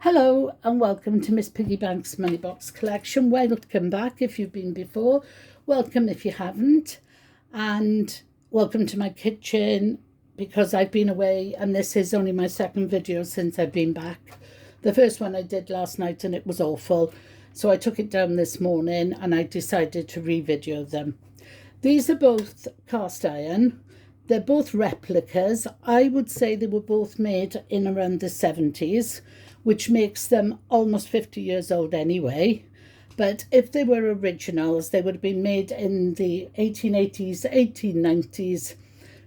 Hello and welcome to Miss Piggybank's Money Box collection. Welcome back if you've been before, welcome if you haven't, and welcome to my kitchen because I've been away and this is only my second video since I've been back. The first one I did last night and it was awful, so I took it down this morning and I decided to re-video them. These are both cast iron. They're both replicas. I would say they were both made in around the 70s, which makes them almost 50 years old anyway. But if they were originals, they would have been made in the 1880s, 1890s.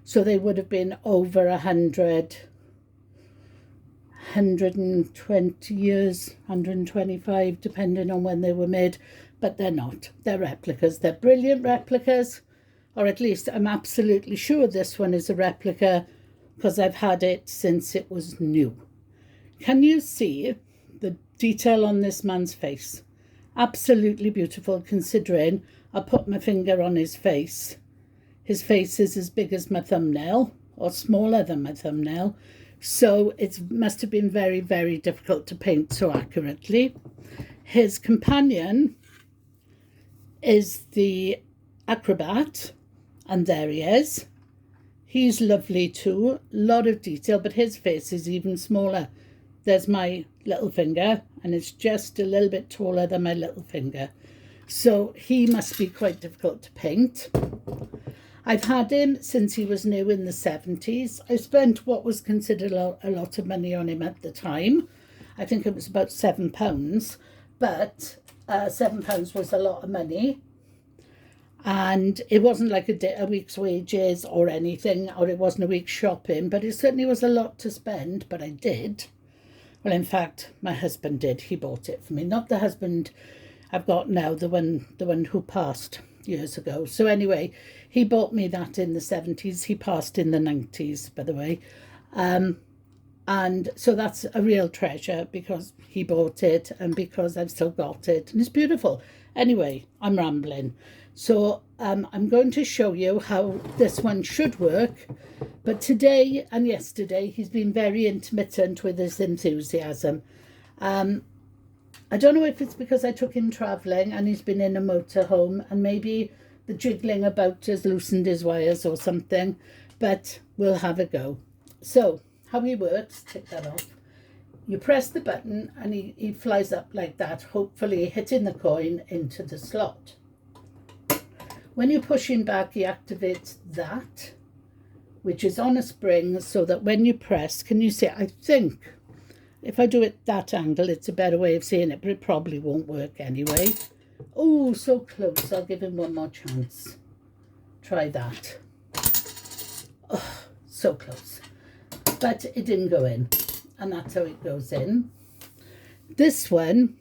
So they would have been over 120 years, 125, depending on when they were made. But they're not. They're replicas. They're brilliant replicas. Or at least I'm absolutely sure this one is a replica because I've had it since it was new. Can you see the detail on this man's face? Absolutely beautiful, considering I put my finger on his face. His face is as big as my thumbnail, or smaller than my thumbnail. So it must have been very, very difficult to paint so accurately. His companion is the acrobat, and there he is. He's lovely too, a lot of detail, but his face is even smaller. There's my little finger, and it's just a little bit taller than my little finger. So he must be quite difficult to paint. I've had him since he was new in the 70s. I spent what was considered a lot of money on him at the time. I think it was about £7, but £7 was a lot of money. And it wasn't like a week's wages or anything, or it wasn't a week's shopping, but it certainly was a lot to spend, but I did. Well, in fact, my husband did. He bought it for me. Not the husband I've got now, the one who passed years ago. So anyway, he bought me that in the 70s. He passed in the 90s, by the way. And so that's a real treasure because he bought it and because I've still got it. And it's beautiful. Anyway, I'm rambling. So I'm going to show you how this one should work. But today and yesterday, he's been very intermittent with his enthusiasm. I don't know if it's because I took him travelling and he's been in a motorhome and maybe the jiggling about has loosened his wires or something, but we'll have a go. So how he works, take that off. You press the button and he flies up like that, hopefully hitting the coin into the slot. When you push him back, he activates that, which is on a spring, so that when you press, can you see, I think if I do it that angle, it's a better way of seeing it, but it probably won't work anyway. Oh, so close. I'll give him one more chance. Try that. Oh, so close. But it didn't go in, and that's how it goes in. This one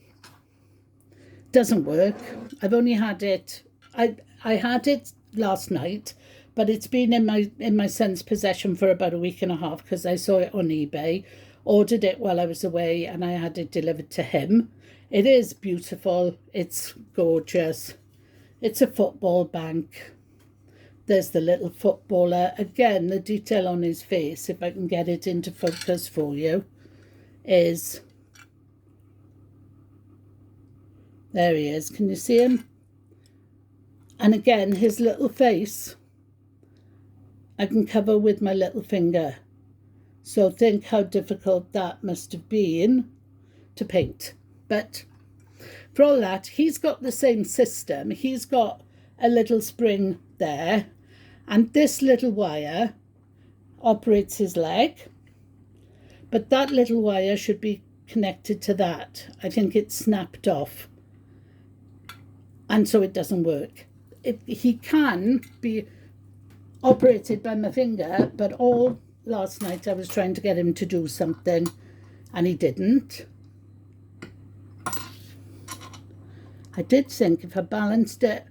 doesn't work. I've only had it, I had it last night, but it's been in my son's possession for about a week and a half because I saw it on eBay, ordered it while I was away, and I had it delivered to him. It is beautiful. It's gorgeous. It's a football bank. There's the little footballer. Again, the detail on his face, if I can get it into focus for you, is... There he is. Can you see him? And again, his little face, I can cover with my little finger. So think how difficult that must have been to paint. But for all that, he's got the same system. He's got a little spring there. And this little wire operates his leg. But that little wire should be connected to that. I think it's snapped off. And so it doesn't work. He can be operated by my finger, but all last night I was trying to get him to do something and he didn't. I did think if I balanced it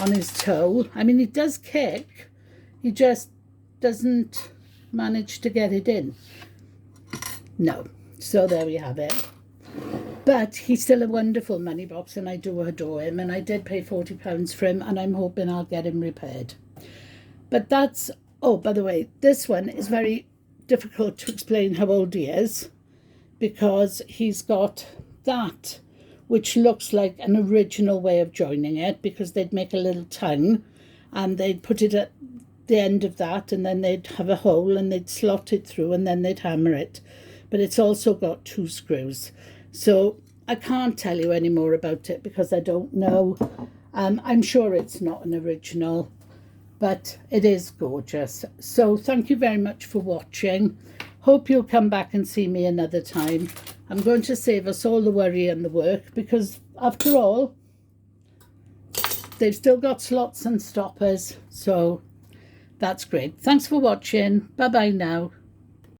on his toe, I mean, he does kick, he just doesn't manage to get it in. No, so there we have it. But he's still a wonderful money box and I do adore him, and I did pay £40 for him and I'm hoping I'll get him repaired. But that's, oh, by the way, this one is very difficult to explain how old he is because he's got that, which looks like an original way of joining it, because they'd make a little tongue and they'd put it at the end of that, and then they'd have a hole and they'd slot it through and then they'd hammer it. But it's also got 2 screws. So I can't tell you any more about it because I don't know. I'm sure it's not an original, but it is gorgeous. So thank you very much for watching. Hope you'll come back and see me another time. I'm going to save us all the worry and the work, because after all, they've still got slots and stoppers. So that's great. Thanks for watching. Bye bye now.